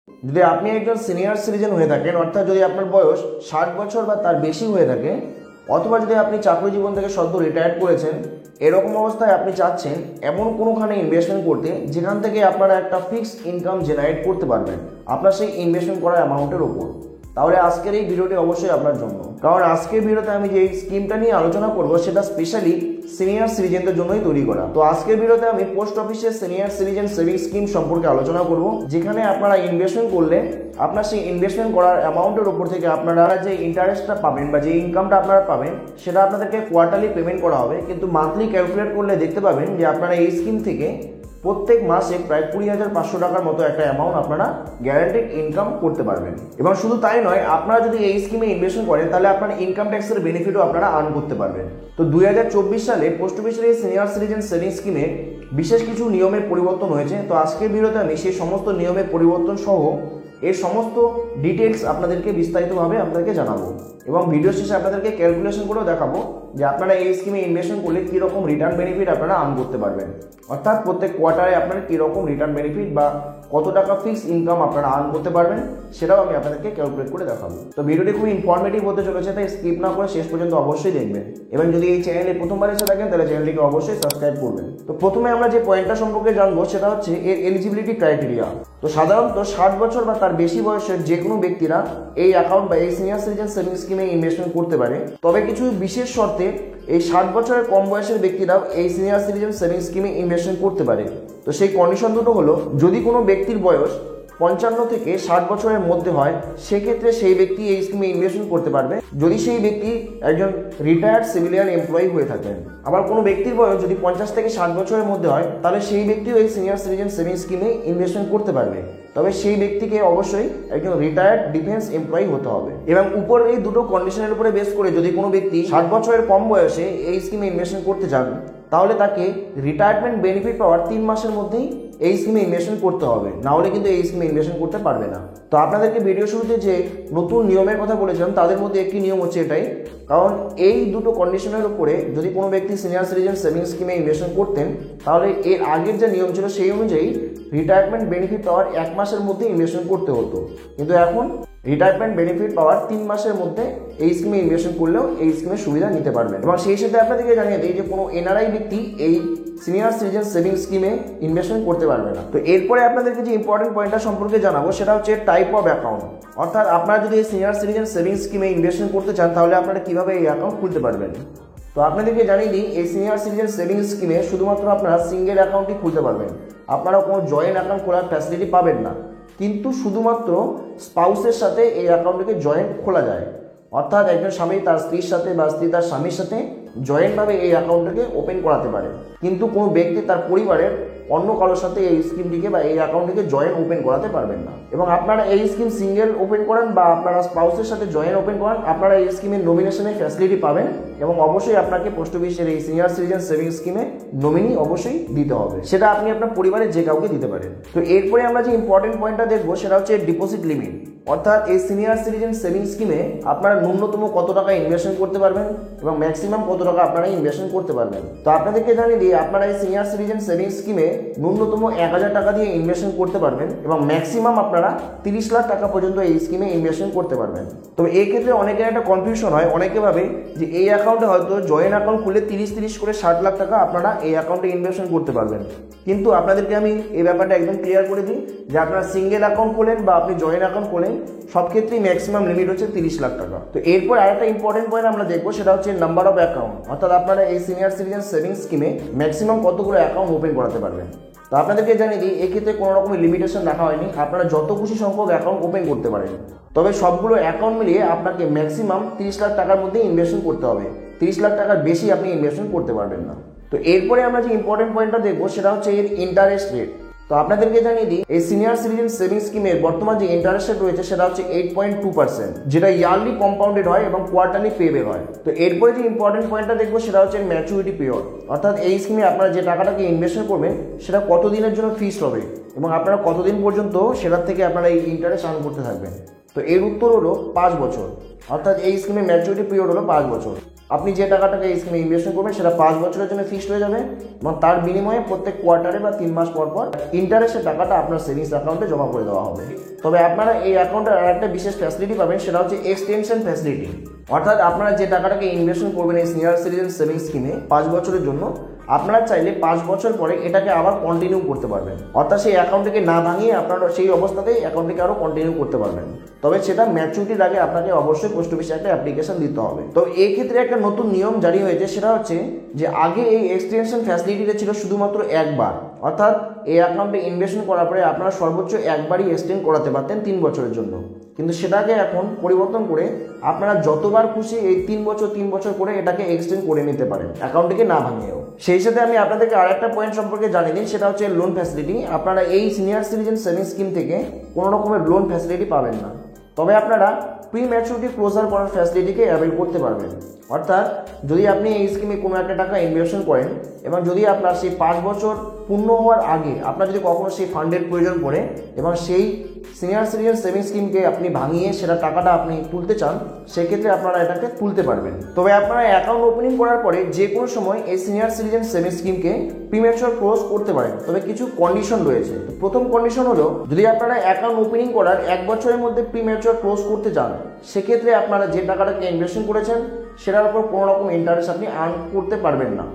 যদি আপনি একজন সিনিয়র সিটিজেন হয়ে থাকেন, অর্থাৎ যদি আপনার বয়স 60 বছর বা তার বেশি হয়ে থাকে, অথবা যদি আপনি চাকরি জীবন থেকে সদ্য রিটায়ার করেছেন, এরকম অবস্থায় আপনি চাচ্ছেন এমন কোনোখানে ইনভেস্টমেন্ট করতে যেখান থেকে আপনারা একটা ফিক্সড ইনকাম জেনারেট করতে পারবেন আপনার সেই ইনভেস্টমেন্ট করা অ্যামাউন্টের ওপর, তাহলে আজকের এই ভিডিওটি অবশ্যই আপনার জন্য। কারণ আজকের ভিডিওতে আমি যে স্কিমটা নিয়ে আলোচনা করব সেটা স্পেশালি সিনিয়র সিটিজেনদের জন্যই তৈরি করা। তো আজকের ভিডিওতে আমি পোস্ট অফিসের সিনিয়র সিটিজেন সেভিং স্কিম সম্পর্কে আলোচনা করব, যেখানে আপনারা ইনভেস্টমেন্ট করলে আপনার সেই ইনভেস্টমেন্ট করার অ্যামাউন্টের উপর থেকে আপনারা যে ইন্টারেস্টটা পাবেন বা যে ইনকামটা আপনারা পাবেন সেটা আপনাদেরকে কোয়ার্টারলি পেমেন্ট করা হবে। কিন্তু মান্থলি ক্যালকুলেট করলে দেখতে পাবেন যে আপনারা এই স্কিম থেকে প্রত্যেক মাসে প্রায় 20,500 টাকার মতো একটা অ্যামাউন্ট আপনারা গ্যারান্টেড ইনকাম করতে পারবেন। এবং শুধু তাই নয়, আপনারা যদি এই স্কিমে ইনভেস্টমেন্ট করেন তাহলে আপনার ইনকাম ট্যাক্সের বেনিফিটও আপনারা আর্ন করতে পারবেন। তো 2024 সালে পোস্ট অফিসের এই সিনিয়র সিটিজেন সেভিং স্কিমে বিশেষ কিছু নিয়মের পরিবর্তন হয়েছে। তো আজকের ভিডিওতে আমি সেই সমস্ত নিয়মের পরিবর্তন সহ এর সমস্ত ডিটেলস আপনাদেরকে বিস্তারিতভাবে আপনাদেরকে জানাবো, এবং ভিডিও শেষে আপনাদেরকে ক্যালকুলেশন করেও দেখাবো যে আপনারা এই স্কিমে ইনভেস্টমেন্ট করলে কীরকম রিটার্ন বেনিফিট আপনারা আর্ন করতে পারবেন, অর্থাৎ প্রত্যেক কোয়ার্টারে আপনারা কীরকম রিটার্ন বেনিফিট বা কত টাকা ফিক্সড ইনকাম আপনারা আর্ন করতে পারবেন সেটাও আমি আপনাদেরকে ক্যালকুলেট করে দেখাবো। তো ভিডিওটি খুবই ইনফরমেটিভ হতে চলেছে, তাই স্কিপ না করে শেষ পর্যন্ত অবশ্যই দেখবেন, এবং যদি এই চ্যানেলে প্রথমবার এসে থাকেন তাহলে চ্যানেলটিকে অবশ্যই সাবস্ক্রাইব করবেন। তো প্রথমে আমরা যে পয়েন্টটা সম্পর্কে জানবো সেটা হচ্ছে এর এলিজিবিলিটি ক্রাইটেরিয়া। তো সাধারণত 60 বছর বা তার বেশি বয়সের যে কোনো ব্যক্তিরা এই অ্যাকাউন্ট বা এই সিনিয়র সিটিজেন সেভিং স্কিমে ইনভেস্টমেন্ট করতে পারে, তবে কিছু বিশেষ শর্তে এই 60 বছরের কম বয়সের ব্যক্তিরাও এই সিনিয়র সিটিজেন সেভিং স্কিমে ইনভেস্টমেন্ট করতে পারে। তো সেই কন্ডিশন দুটো হলো, যদি কোনো ব্যক্তির বয়স 55 থেকে 60 বছরের মধ্যে হয় সেক্ষেত্রে সেই ব্যক্তি এই স্কিমে ইনভেস্টমেন্ট করতে পারবে যদি সেই ব্যক্তি একজন রিটায়ার্ড সিভিলিয়ান এমপ্লয়ি হয়ে থাকেন। আবার কোনো ব্যক্তির বয়স যদি 50 থেকে 60 বছরের মধ্যে হয় তাহলে সেই ব্যক্তিও এই সিনিয়র সিটিজেন সেভিং স্কিমে ইনভেস্টমেন্ট করতে পারবে, তবে সেই ব্যক্তিকে অবশ্যই একজন রিটায়ার্ড ডিফেন্স এমপ্লয়ি হতে হবে। এবং উপর এই দুটো কন্ডিশনের উপরে বেস করে যদি কোনো ব্যক্তি 60 বছরের কম বয়সে এই স্কিমে ইনভেস্টমেন্ট করতে চান তাহলে তাকে রিটায়ারমেন্ট বেনিফিট পাওয়ার 3 মাসের মধ্যেই এই স্কিমে ইনভেস্টমেন্ট করতে হবে, না হলে কিন্তু এই স্কিমে ইনভেস্টমেন্ট করতে পারবে না। তো আপনাদেরকে ভিডিও শুরুতে যে নতুন নিয়মের কথা বলেছিলাম তাদের মধ্যে একটি নিয়ম হচ্ছে এটাই, কারণ এই দুটো কন্ডিশনের উপরে যদি কোনো ব্যক্তি সিনিয়র সিটিজেন সেভিং স্কিমে ইনভেস্টমেন্ট করতেন তাহলে এর আগের যে নিয়ম ছিল সেই অনুযায়ী রিটায়ারমেন্ট বেনিফিট পাওয়ার 1 মাসের মধ্যে ইনভেস্টমেন্ট করতে হতো, কিন্তু এখন রিটায়ারমেন্ট বেনিফিট পাওয়ার 3 মাসের মধ্যে এই স্কিমে ইনভেস্টমেন্ট করলেও এই স্কিমের সুবিধা নিতে পারবেন। এবং সেই সাথে আপনাদেরকে জানিয়ে দিই যে কোনো এনআরআই ব্যক্তি এই সিনিয়র সিটিজেন সেভিং স্কিমে ইনভেস্টমেন্ট করতে পারবে না। তো এরপরে আপনাদেরকে যে ইম্পর্টেন্ট পয়েন্টটা সম্পর্কে জানাবো সেটা হচ্ছে টাইপ অফ অ্যাকাউন্ট, অর্থাৎ আপনারা যদি এই সিনিয়র সিটিজেন সেভিং স্কিমে ইনভেস্টমেন্ট করতে চান তাহলে আপনারা কীভাবে এই অ্যাকাউন্ট খুলতে পারবেন। তো আপনাদেরকে জানিয়ে দিই এই সিনিয়র সিটিজেন সেভিং স্কিমে শুধুমাত্র আপনারা সিঙ্গেল অ্যাকাউন্টই খুলতে পারবেন, আপনারা কোনো জয়েন্ট অ্যাকাউন্ট খোলার ফ্যাসিলিটি পাবেন না, কিন্তু শুধুমাত্র স্পাউসের সাথে এই অ্যাকাউন্টটিকে জয়েন্ট খোলা যায়, অর্থাৎ একজন স্বামী তার স্ত্রীর সাথে বা স্ত্রী তার স্বামীর সাথে জয়েন্টভাবে এই অ্যাকাউন্টটাকে ওপেন করাতে পারে, কিন্তু কোনো ব্যক্তি তার পরিবারের অন্য কারোর সাথে এই স্কিমটিকে বা এই অ্যাকাউন্টটিকে জয়েন্ট ওপেন করাতে পারবেন না। এবং আপনারা এই স্কিম সিঙ্গেল ওপেন করেন বা আপনারা স্পাউসের সাথে জয়েন্ট ওপেন করেন, আপনারা এই স্কিমের নমিনেশনের ফ্যাসিলিটি পাবেন, এবং অবশ্যই আপনাকে পোস্ট অফিসের এই সিনিয়র সিটিজেন সেভিং স্কিমে নমিনি অবশ্যই দিতে হবে, সেটা আপনি আপনার পরিবারের যে কাউকে দিতে পারেন। তো এরপরে আমরা যে ইম্পর্টেন্ট পয়েন্টটা দেখবো সেটা হচ্ছে ডিপোজিট লিমিট, অর্থাৎ এই সিনিয়র সিটিজেন সেভিং স্কিমে আপনারা ন্যূনতম কত টাকা ইনভেস্টমেন্ট করতে পারবেন এবং ম্যাক্সিমাম কত টাকা আপনারা ইনভেস্টমেন্ট করতে পারবেন। তো আপনাদেরকে জানিয়ে দিই আপনারা এই সিনিয়র সিটিজেন সেভিং স্কিমে ন্যূনতম 1000 টাকা দিয়ে ইনভেস্টমেন্ট করতে পারবেন এবং ম্যাক্সিমাম আপনারা 30 লাখ টাকা পর্যন্ত এই স্কিমে ইনভেস্টমেন্ট করতে পারবেন। তবে এই ক্ষেত্রে অনেকের একটা কনফিউশন হয়, অনেকে ভাবে যে এই অ্যাকাউন্টে হয়তো জয়েন্ট অ্যাকাউন্ট খুলে 30 করে 60 লাখ টাকা আপনারা এই অ্যাকাউন্টে ইনভেস্টমেন্ট করতে পারবেন, কিন্তু আপনাদেরকে আমি এই ব্যাপারটা একদম ক্লিয়ার করে দিই যে আপনারা সিঙ্গেল অ্যাকাউন্ট খোলেন বা আপনি জয়েন্ট অ্যাকাউন্ট খোলেন, সব ক্ষেত্রেই ম্যাক্সিমাম লিমিট হচ্ছে 30 লাখ টাকা। তো এরপর আরেকটা ইম্পর্টেন্ট পয়েন্ট আমরা দেখবো সেটা হচ্ছে নাম্বার অফ অ্যাকাউন্ট, অর্থাৎ আপনারা এই সিনিয়র সিটিজেন সেভিং স্কিমে ম্যাক্সিমাম কতগুলো অ্যাকাউন্ট ওপেন করাতে পারবেন। তো আপনাদেরকে জানিয়ে দিই এক্ষেত্রে কোনো রকমের লিমিটেশন রাখা হয়নি, আপনারা যত খুশি সংখ্যক অ্যাকাউন্ট ওপেন করতে পারেন, তবে সবগুলো অ্যাকাউন্ট মিলিয়ে আপনাকে ম্যাক্সিমাম 30 লাখ টাকার মধ্যে ইনভেস্টমেন্ট করতে হবে, 30 লাখ টাকার বেশি আপনি ইনভেস্টমেন্ট করতে পারবেন না। তো এরপরে আমরা যে ইম্পর্টেন্ট পয়েন্টটা দেখবো সেটা হচ্ছে এর ইন্টারেস্ট রেট। তো আপনাদেরকে জানিয়ে দিই এই সিনিয়র সিটিজেন সেভিং স্কিমের বর্তমান যে ইন্টারেস্ট রেট রয়েছে সেটা হচ্ছে 8.2%, যেটা ইয়ারলি কম্পাউন্ডেড হয় এবং কোয়ার্টারলি পেবেল হয়। তো এরপরে যে ইম্পর্টেন্ট পয়েন্টটা দেখবো সেটা হচ্ছে ম্যাচুরিটি পিরিয়ড, অর্থাৎ এই স্কিমে আপনারা যে টাকাটাকে ইনভেস্টমেন্ট করবেন সেটা কতদিনের জন্য ফিক্সড হবে এবং আপনারা কতদিন পর্যন্ত সেটার থেকে আপনারা এই ইন্টারেস্ট আর্ন করতে থাকবেন। তো এর উত্তর হলো 5 বছর, অর্থাৎ এই স্কিমের ম্যাচুরিটি পিরিয়ড হলো 5 বছর। আপনি যে টাকাটাকে এই স্কিমে ইনভেস্টমেন্ট করবেন সেটা 5 বছরের জন্য ফিক্সড হয়ে যাবে এবং তার বিনিময়ে প্রত্যেক কোয়ার্টারে বা 3 মাস পর পর ইন্টারেস্টের টাকাটা আপনার সেভিংস অ্যাকাউন্টে জমা করে দেওয়া হবে। তবে আপনারা এই অ্যাকাউন্টের আরেকটা বিশেষ ফ্যাসিলিটি পাবেন, সেটা হচ্ছে এক্সটেনশন ফ্যাসিলিটি। অর্থাৎ আপনারা যে টাকাটাকে ইনভেস্টমেন্ট করবেন এই সিনিয়র সিটিজেন সেভিংস স্কিমে 5 বছরের জন্য, আপনারা চাইলে 5 বছর পরে এটাকে আবার কন্টিনিউ করতে পারবেন। অর্থাৎ সেই অ্যাকাউন্টটিকে না ভাঙিয়ে আপনারা সেই অবস্থাতেই অ্যাকাউন্টটিকে আরও কন্টিনিউ করতে পারবেন। তবে সেটা ম্যাচুরিটির আগে আপনাকে অবশ্যই পোস্ট অফিসে একটা অ্যাপ্লিকেশন দিতে হবে। তো এই ক্ষেত্রে একটা নতুন নিয়ম জারি হয়েছে, সেটা হচ্ছে যে আগে এই এক্সটেনশন ফ্যাসিলিটিটা ছিল শুধুমাত্র একবার, অর্থাৎ এই অ্যাকাউন্টে ইনভেস্টমেন্ট করার পরে আপনারা সর্বোচ্চ একবারই এক্সটেন্ড করাতে পারতেন 3 বছরের জন্য। কিন্তু সেটাকে এখন পরিবর্তন করে আপনারা যতবার খুশি এই 3 বছর করে এটাকে এক্সটেন্ড করে নিতে পারেন অ্যাকাউন্টটিকে না ভাঙিয়েও। সেই সাথে আমি আপনাদেরকে আরেকটা পয়েন্ট সম্পর্কে জানিয়ে দিই, সেটা হচ্ছে লোন ফ্যাসিলিটি। আপনারা এই সিনিয়র সিটিজেন সেভিংস স্কিম থেকে কোনো রকমের লোন ফ্যাসিলিটি পাবেন না, তবে আপনারা প্রি ম্যাচুরিটি ক্লোজার করার ফ্যাসিলিটিকে অ্যাভেল করতে পারবেন। অর্থাৎ যদি আপনি এই স্কিমে কোনো একটা টাকা ইনভেস্টমেন্ট করেন এবং যদি আপনার সেই 5 বছর পূর্ণ হওয়ার আগে আপনার যদি কখনো সেই ফান্ডের প্রয়োজন পড়ে এবং সেই সিনিয়র সিটিজেন সেভিংস স্কিমকে আপনি ভাঙিয়ে সেটা টাকাটা আপনি তুলতে চান, সেক্ষেত্রে আপনারা এটাকে তুলতে পারবেন। তবে আপনারা অ্যাকাউন্ট ওপেনিং করার পরে যে কোনো সময় এই senior citizen savings স্কিমকে premature close করতে পারেন, তবে কিছু কন্ডিশন রয়েছে। প্রথম কন্ডিশন হলো, যদি আপনারা অ্যাকাউন্ট ওপেনিং করার 1 বছরের মধ্যে প্রিম্যাচুয়ার ক্লোজ করতে চান, সেক্ষেত্রে আপনারা যে টাকাটাকে ইনভেস্টমেন্ট করেছেন সেটার উপর কোনো রকম ইন্টারেস্ট আপনি আর্ন করতে পারবেন না।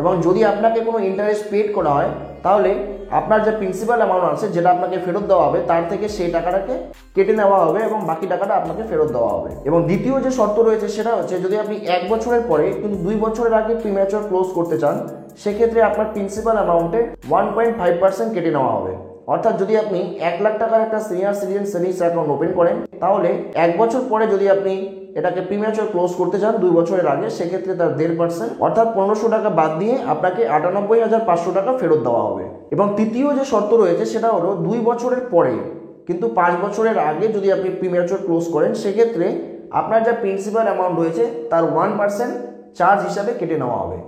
এবং যদি আপনাকে কোনো ইন্টারেস্ট পেড করা হয়, তাহলে আপনার যে প্রিন্সিপাল অ্যামাউন্ট আছে যেটা আপনাকে ফেরত দেওয়া হবে, তার থেকে সেই টাকাটাকে কেটে নেওয়া হবে এবং বাকি টাকাটা আপনাকে ফেরত দেওয়া হবে। এবং দ্বিতীয় যে শর্ত রয়েছে সেটা হচ্ছে, যদি আপনি 1 বছরের পরে কিন্তু 2 বছরের আগে প্রিম্যাচুয়ার ক্লোজ করতে চান, সেক্ষেত্রে আপনার প্রিন্সিপাল অ্যামাউন্টে 1.5% কেটে নেওয়া হবে। অর্থাৎ যদি আপনি 1 লাখ টাকার একটা senior citizen savings account open করেন, তাহলে 1 বছর পরে যদি আপনি এটাকে প্রিম্যাচুয়ার ক্লোজ করতে চান 2 বছরের আগে, সেক্ষেত্রে তার 1.5% অর্থাৎ 1500 টাকা বাদ দিয়ে আপনাকে 98,500 টাকা ফেরত দেওয়া হবে। এবং তৃতীয় যে শর্ত রয়েছে সেটা হলো, 2 বছরের পরে কিন্তু 5 বছরের আগে যদি আপনি প্রিম্যাচুয়ার ক্লোজ করেন, সেক্ষেত্রে আপনার যা প্রিন্সিপাল অ্যামাউন্ট রয়েছে তার 1% চার্জ হিসাবে কেটে নেওয়া হবে।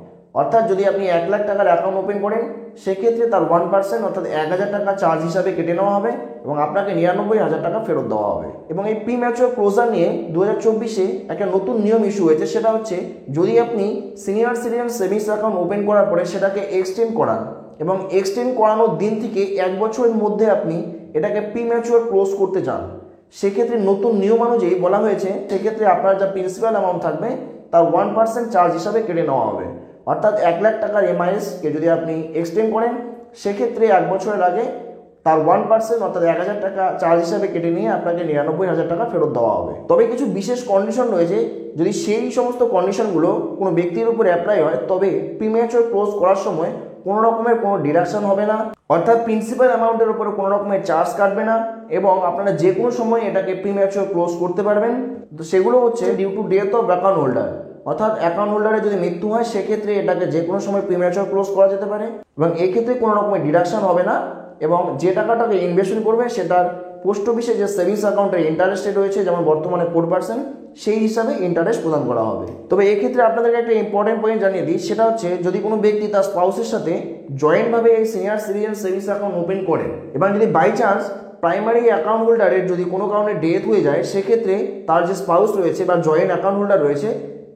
অর্থাৎ যদি আপনি 1 লাখ টাকার অ্যাকাউন্ট ওপেন করেন, সেক্ষেত্রে তার 1% অর্থাৎ 1000 টাকা চার্জ হিসাবে কেটে নেওয়া হবে এবং আপনাকে 99,000 টাকা ফেরত দেওয়া হবে। এবং এই প্রিম্যাচুয়ার ক্লোজার নিয়ে 2024-এ একটা নতুন নিয়ম ইস্যু হয়েছে, সেটা হচ্ছে, যদি আপনি senior citizen savings account open করার পরে সেটাকে এক্সটেন্ড করান এবং এক্সটেন্ড করানোর দিন থেকে 1 বছরের মধ্যে আপনি এটাকে প্রিম্যাচুয়ার ক্লোজ করতে চান, সেক্ষেত্রে নতুন নিয়ম অনুযায়ী বলা হয়েছে, সেক্ষেত্রে আপনার যা প্রিন্সিপাল অ্যামাউন্ট থাকবে তার 1% চার্জ হিসাবে কেটে নেওয়া হবে। অর্থাৎ 1 লাখ টাকার এমআইএসকে যদি আপনি এক্সটেন্ড করেন, সেক্ষেত্রে 1 বছরের আগে তার 1% অর্থাৎ 1000 টাকা চার্জ হিসাবে কেটে নিয়ে আপনাকে 99,000 টাকা ফেরত দেওয়া হবে। তবে কিছু বিশেষ কন্ডিশন রয়েছে, যদি সেই সমস্ত কন্ডিশনগুলো কোনো ব্যক্তির উপর অ্যাপ্লাই হয়, তবে প্রিম্যাচুয়ার ক্লোজ করার সময় কোনো রকমের কোনো ডিডাকশন হবে না, অর্থাৎ প্রিন্সিপাল অ্যামাউন্টের উপরে কোনো রকমের চার্জ কাটবে না এবং আপনারা যে কোনো সময় এটাকে প্রিম্যাচুয়ার ক্লোজ করতে পারবেন। তো সেগুলো হচ্ছে, due to death of account holder, অর্থাৎ অ্যাকাউন্ট হোল্ডারের যদি মৃত্যু হয়, সেক্ষেত্রে এটাকে যে কোনো সময় প্রিম্যাচুয়ার ক্লোজ করা যেতে পারে এবং এক্ষেত্রে কোনো রকমের ডিডাকশন হবে না। এবং যে টাকাটাকে ইনভেস্টমেন্ট করবে সেটার পোস্ট অফিসে যে সেভিংস অ্যাকাউন্টের ইন্টারেস্ট রেট রয়েছে, যেমন বর্তমানে 4%, সেই হিসাবে ইন্টারেস্ট প্রদান করা হবে। তবে এক্ষেত্রে আপনাদেরকে একটা ইম্পর্টেন্ট পয়েন্ট জানিয়ে দিই, সেটা হচ্ছে, যদি কোনো ব্যক্তি তার স্পাউসের সাথে জয়েন্টভাবে এই senior citizen savings account open করে এবং যদি বাই চান্স প্রাইমারি অ্যাকাউন্ট হোল্ডারের যদি কোনো কারণে ডেথ হয়ে যায়, সেক্ষেত্রে তার যে স্পাউস রয়েছে বা জয়েন্ট অ্যাকাউন্ট হোল্ডার রয়েছে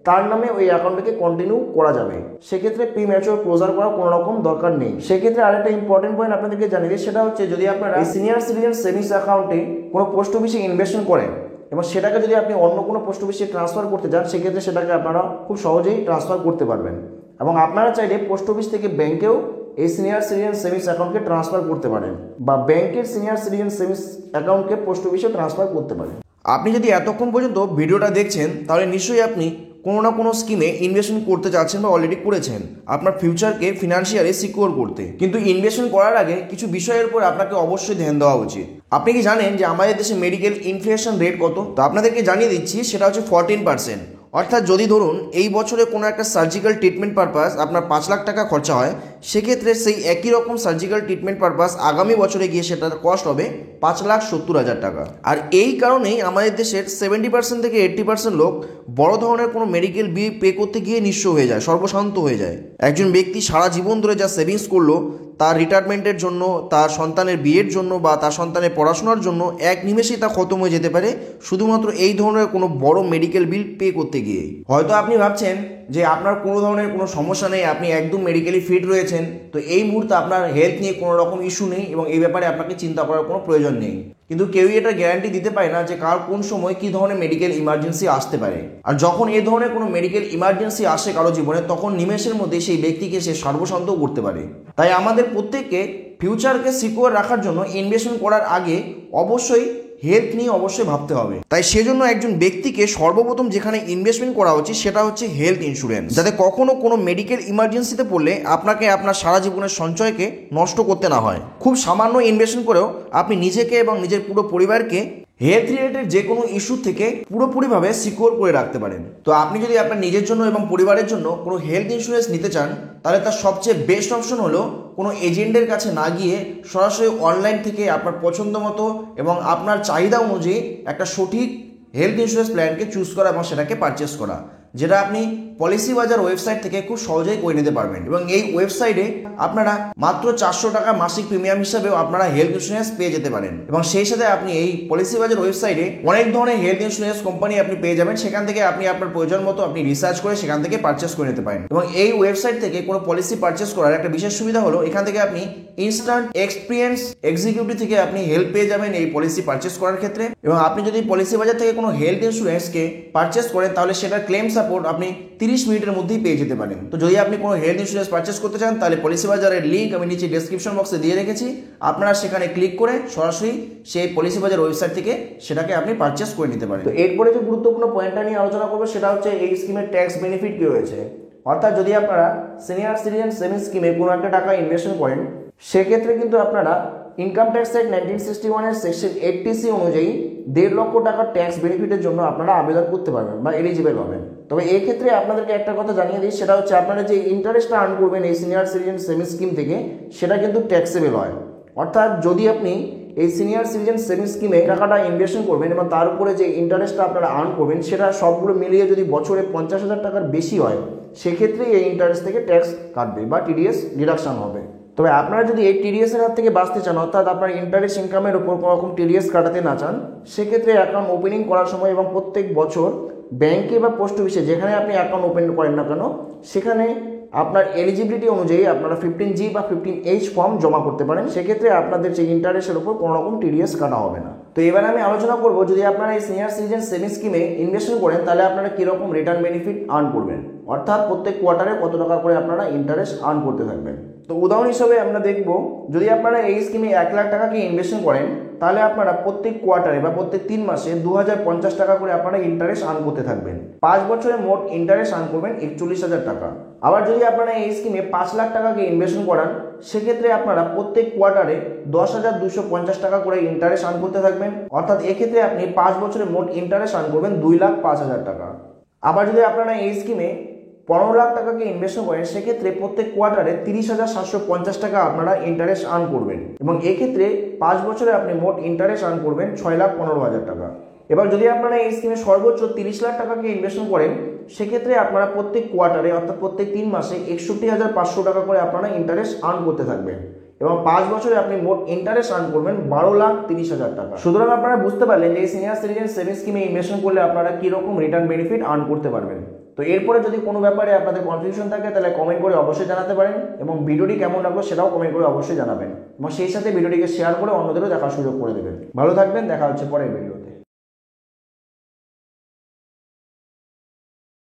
তার নামে ওই অ্যাকাউন্টটাকে কন্টিনিউ করা যাবে। সেক্ষেত্রে প্রিম্যাচুয়ার ক্লোজার করার কোনো রকম দরকার নেই। সেক্ষেত্রে আরেকটা ইম্পর্টেন্ট পয়েন্ট আপনাদেরকে জানিয়ে দিই, সেটা হচ্ছে, যদি আপনারা সিনিয়র সিটিজেন সেভিংস অ্যাকাউন্টে কোনো পোস্ট অফিসে ইনভেস্টমেন্ট করেন এবং সেটাকে যদি আপনি অন্য কোনো পোস্ট অফিসে ট্রান্সফার করতে চান, সেক্ষেত্রে সেটাকে আপনারা খুব সহজেই ট্রান্সফার করতে পারবেন। এবং আপনারা চাইলে পোস্ট অফিস থেকে ব্যাংকেও এই সিনিয়র সিটিজেন সেভিংস অ্যাকাউন্টকে ট্রান্সফার করতে পারেন বা ব্যাংকের সিনিয়র সিটিজেন সেভিংস অ্যাকাউন্টকে পোস্ট অফিসে ট্রান্সফার করতে পারেন। আপনি যদি এতক্ষণ পর্যন্ত ভিডিওটা দেখছেন, তাহলে নিশ্চয়ই আপনি কোনো না কোনো স্কিমে ইনভেস্টমেন্ট করতে চাচ্ছেন বা অলরেডি করেছেন আপনার ফিউচারকে ফিনান্সিয়ালি সিকিউর করতে। কিন্তু ইনভেস্টমেন্ট করার আগে কিছু বিষয়ের উপর আপনাকে অবশ্যই ধ্যান দেওয়া উচিত। আপনি কি জানেন যে আমাদের দেশে মেডিকেল ইনফ্লেশন রেট কত? তো আপনাদেরকে জানিয়ে দিচ্ছি, সেটা হচ্ছে 14%। অর্থাৎ যদি ধরুন এই বছরে কোনো একটা সার্জিক্যাল ট্রিটমেন্ট পারপাস আপনার 5 লাখ টাকা খরচা হয়, সেক্ষেত্রে সেই একই রকম সার্জিক্যাল ট্রিটমেন্ট পারপাস আগামী বছরে গিয়ে সেটার কস্ট হবে 5,70,000 টাকা। আর এই কারণেই আমাদের দেশের 70% থেকে 80% লোক বড় ধরনের কোনো মেডিকেল বিল পে করতে গিয়ে নিঃস্ব হয়ে যায়, সর্বশান্ত হয়ে যায়। একজন ব্যক্তি সারা জীবন ধরে যা সেভিংস করলো তার রিটায়ারমেন্টের জন্য, তার সন্তানের বিয়ের জন্য বা তার সন্তানের পড়াশোনার জন্য এক নিমেষেই তা খতম হয়ে যেতে পারে শুধুমাত্র এই ধরনের কোনো বড় মেডিকেল বিল পে করতে গিয়ে। হয়তো আপনি ভাবছেন যে আপনার কোনো ধরনের কোনো সমস্যা নেই, আপনি একদম মেডিকেলি ফিট রয়েছেন, তো এই মুহূর্তে আপনার হেলথ নিয়ে কোনো রকম ইস্যু নেই এবং এই ব্যাপারে আপনাকে চিন্তা করার কোনো প্রয়োজন নেই। কিন্তু কেউই এটা গ্যারান্টি দিতে পারে না যে কার কোন সময় কী ধরনের মেডিকেল ইমার্জেন্সি আসতে পারে। আর যখন এই ধরনের কোনো মেডিকেল ইমার্জেন্সি আসে কারো জীবনে, তখন নিমেষের মধ্যে সেই ব্যক্তিকে সে সর্বশান্তও করতে পারে। তাই আমাদের প্রত্যেককে ফিউচারকে সিকিউর রাখার জন্য ইনভেস্টমেন্ট করার আগে অবশ্যই হেলথ নিয়ে অবশ্যই ভাবতে হবে। তাই সেজন্য একজন ব্যক্তিকে সর্বপ্রথম যেখানে ইনভেস্টমেন্ট করা উচিত সেটা হচ্ছে হেলথ ইন্স্যুরেন্স, যাতে কখনো কোনো মেডিকেল ইমার্জেন্সিতে পড়লে আপনাকে আপনার সারা জীবনের সঞ্চয়কে নষ্ট করতে না হয়। খুব সামান্য ইনভেস্টমেন্ট করেও আপনি নিজেকে এবং নিজের পুরো পরিবারকে হেলথ রিলেটেড যে কোনো ইস্যু থেকে পুরোপুরিভাবে সিকিউর করে রাখতে পারেন। তো আপনি যদি আপনার নিজের জন্য এবং পরিবারের জন্য কোনো হেলথ ইন্স্যুরেন্স নিতে চান, তাহলে তার সবচেয়ে বেস্ট অপশন হলো কোনো এজেন্টের কাছে না গিয়ে সরাসরি অনলাইন থেকে আপনার পছন্দ মতো এবং আপনার চাহিদা অনুযায়ী একটা সঠিক হেলথ ইন্স্যুরেন্স প্ল্যানকে চুজ করা এবং সেটাকে পারচেস করা, যেটা আপনি পলিসি বাজার ওয়েবসাইট থেকে খুব সহজেই করে নিতে পারবেন। এবং এই ওয়েবসাইটে আপনারা মাত্র 400 টাকা মাসিক প্রিমিয়াম হিসাবেও আপনারা হেলথ ইন্স্যুরেন্স পেয়ে যেতে পারেন। এবং সেই সাথে আপনি এই পলিসি বাজার ওয়েবসাইটে অনেক ধরনের হেলথ ইন্স্যুরেন্স কোম্পানি আপনি পেয়ে যাবেন, সেখান থেকে আপনি আপনার প্রয়োজন মতো আপনি রিসার্চ করে সেখান থেকে পারচেস করে নিতে পারেন। এবং এই ওয়েবসাইট থেকে কোনো পলিসি পারচেস করার একটা বিশেষ সুবিধা হলো এখান থেকে আপনি ইনস্ট্যান্ট এক্সপিরিয়েন্স এক্সিকিউটিভ থেকে আপনি হেল্প পেয়ে যাবেন এই পলিসি পারচেস করার ক্ষেত্রে। এবং আপনি যদি পলিসি বাজার থেকে কোনো হেলথ ইন্স্যুরেন্সকে পারচেস করেন তাহলে সেটার ক্লেম সাপোর্ট আপনি 30 মিনিটের মধ্যেই পেয়ে যেতে পারেন। তো যদি আপনি কোনো হেলথ ইন্স্যুরেন্স পারচেস করতে চান তাহলে পলিসি বাজারের লিঙ্ক আমি নিচে ডেসক্রিপশন বক্সে দিয়ে রেখেছি, আপনারা সেখানে ক্লিক করে সরাসরি সেই পলিসি বাজার ওয়েবসাইট থেকে সেটাকে আপনি পারচেস করে নিতে পারেন। তো এরপরে যে গুরুত্বপূর্ণ পয়েন্টটা নিয়ে আলোচনা করবো সেটা হচ্ছে এই স্কিমের ট্যাক্স বেনিফিট কি রয়েছে। অর্থাৎ যদি আপনারা সিনিয়র সিটিজেন সেভিংস স্কিমে কোনো একটা টাকা ইনভেস্টমেন্ট করেন, সেক্ষেত্রে কিন্তু আপনারা income tax act 1961 section 80C অনুযায়ী 1.5 লক্ষ টাকার ট্যাক্স বেনিফিটের জন্য আপনারা আবেদন করতে পারবেন বা এলিজিবল হবেন। তবে এই ক্ষেত্রে আপনাদেরকে একটা কথা জানিয়ে দিই, সেটা হচ্ছে আপনারা যে ইন্টারেস্টটা আর্ন করবেন এই সিনিয়র সিটিজেন সেভিংস স্কিম থেকে, সেটা কিন্তু ট্যাক্সেবল হয়। অর্থাৎ যদি আপনি এই সিনিয়র সিটিজেন সেভিংস স্কিমে টাকাটা ইনভেস্টমেন্ট করবেন এবং তার উপরে যে ইন্টারেস্টটা আপনারা আর্ন করবেন সেটা সবগুলো মিলিয়ে যদি বছরে 50,000 টাকার বেশি হয়, সেক্ষেত্রে এই ইন্টারেস্ট থেকে ট্যাক্স কাটবে বা টিডিএস ডিডাকশন হবে। তবে আপনারা যদি এই টিডিএস এর হাত থেকে বাঁচতে চান, অর্থাৎ আপনার ইন্টারেস্ট ইনকামের উপর কোনো রকম টিডিএস কাটাতে না চান, সেক্ষেত্রে অ্যাকাউন্ট ওপেনিং করার সময় এবং প্রত্যেক বছর ব্যাংকে বা পোস্ট অফিসে যেখানে আপনি অ্যাকাউন্ট ওপেন করেন না কেন, সেখানে আপনার এলিজিবিলিটি অনুযায়ী আপনারা 15G বা 15H ফর্ম জমা করতে পারেন। সেক্ষেত্রে আপনাদের যে ইন্টারেস্টের উপর কোনো রকম টিডিএস কাটা হবে না। তো এবার আমি আলোচনা করব যদি আপনারা এই সিনিয়র সিটিজেন সেভিংস স্কিমে ইনভেস্টমেন্ট করেন তাহলে আপনারা কীরকম রিটার্ন বেনিফিট আর্ন করবেন, অর্থাৎ প্রত্যেক কোয়ার্টারে কত টাকা করে আপনারা ইন্টারেস্ট আর্ন করতে থাকবেন। তো উদাহরণ হিসেবে আমরা দেখব, যদি আপনারা এই স্কিমে 1 লাখ টাকাকে ইনভেস্টমেন্ট করেন তাহলে আপনারা প্রত্যেক কোয়ার্টারে বা প্রত্যেক 3 মাসে 2050 টাকা করে আপনারা ইন্টারেস্ট আর্ন করতে থাকবেন। 5 বছরে মোট ইন্টারেস্ট আর্ন করবেন 41,000 টাকা। আবার যদি আপনারা এই স্কিমে 5 লাখ টাকাকে ইনভেস্টমেন্ট করান, সেক্ষেত্রে আপনারা প্রত্যেক কোয়ার্টারে 10,250 টাকা করে ইন্টারেস্ট আর্ন করতে থাকবেন। অর্থাৎ এক্ষেত্রে আপনি 5 বছরে মোট ইন্টারেস্ট আর্ন করবেন 2,05,000 টাকা। আবার যদি আপনারা এই স্কিমে 15 লাখ টাকাকে ইনভেস্টমেন্ট করেন, সেক্ষেত্রে প্রত্যেক কোয়ার্টারে 30,750 টাকা আপনারা ইন্টারেস্ট আর্ন করবেন এবং এক্ষেত্রে 5 বছরে আপনি মোট ইন্টারেস্ট আর্ন করবেন 6,15,000 টাকা। এবার যদি আপনারা এই স্কিমে সর্বোচ্চ 30 লাখ টাকাকে ইনভেস্টমেন্ট করেন, সেক্ষেত্রে আপনারা প্রত্যেক কোয়ার্টারে অর্থাৎ প্রত্যেক 3 মাসে 61,500 টাকা করে আপনারা ইন্টারেস্ট আর্ন করতে থাকবেন এবং 5 বছরে আপনি মোট ইন্টারেস্ট আর্ন করবেন 12,30,000 টাকা। সুতরাং আপনারা বুঝতে পারলেন যে এই সিনিয়র সিটিজেন সেভিংস স্কিমে ইনভেস্টমেন্ট করলে আপনারা কীরকম রিটার্ন বেনিফিট আর্ন করতে পারবেন। তো এরপরে যদি কোনো ব্যাপারে আপনাদের কনফিউশন থাকে তাহলে কমেন্ট করে অবশ্যই জানাতে পারেন এবং ভিডিওটি কেমন লাগলো সেটাও কমেন্ট করে অবশ্যই জানাবেন এবং সেই সাথে ভিডিওটিকে শেয়ার করে অন্যদেরও দেখার সুযোগ করে দেবেন। ভালো থাকবেন, দেখা হচ্ছে পরের ভিডিও।